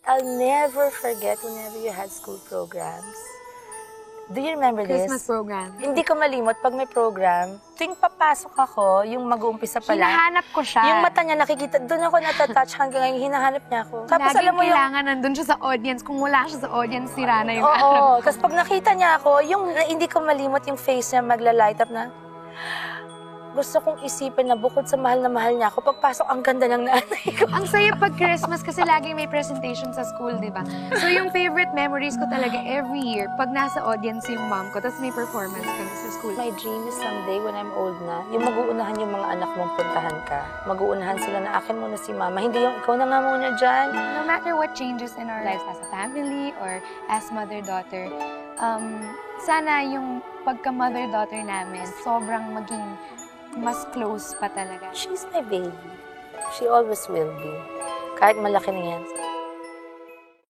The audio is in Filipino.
I'll never forget whenever you had school programs. Do you remember this? Christmas program. Hindi ko malimot pag may program, tuwing papasok ako, yung mag-uumpisa pala. Hinahanap ko siya. Yung mata niya nakikita, doon ako natatouch hanggang ngayon, hinahanap niya ako. Tapos Laging alam mo yung... kailangan nandun siya sa audience. Kung wala siya sa audience, sira na yung Oo, araw. tapos pag nakita niya ako, yung hindi ko malimot yung face niya, magla-light up na. Gusto kong isipin na bukod sa mahal na mahal niya ako, pagpasok ang ganda ng nanay ko. Ang saya pag Christmas kasi laging may presentation sa school, di ba? So yung favorite memories ko talaga every year, pag nasa audience yung mom ko, tapos may performance kami sa school. My dream is someday when I'm old na, yung mag-uunahan yung mga anak mong puntahan ka. Mag-uunahan sila na akin muna si mama, hindi yung ikaw na nga muna dyan. No matter what changes in our lives as a family or as mother-daughter, sana yung pagka-mother-daughter namin, sobrang maging mas close pa talaga. She's my baby. She always will be. Kahit malaki na yan.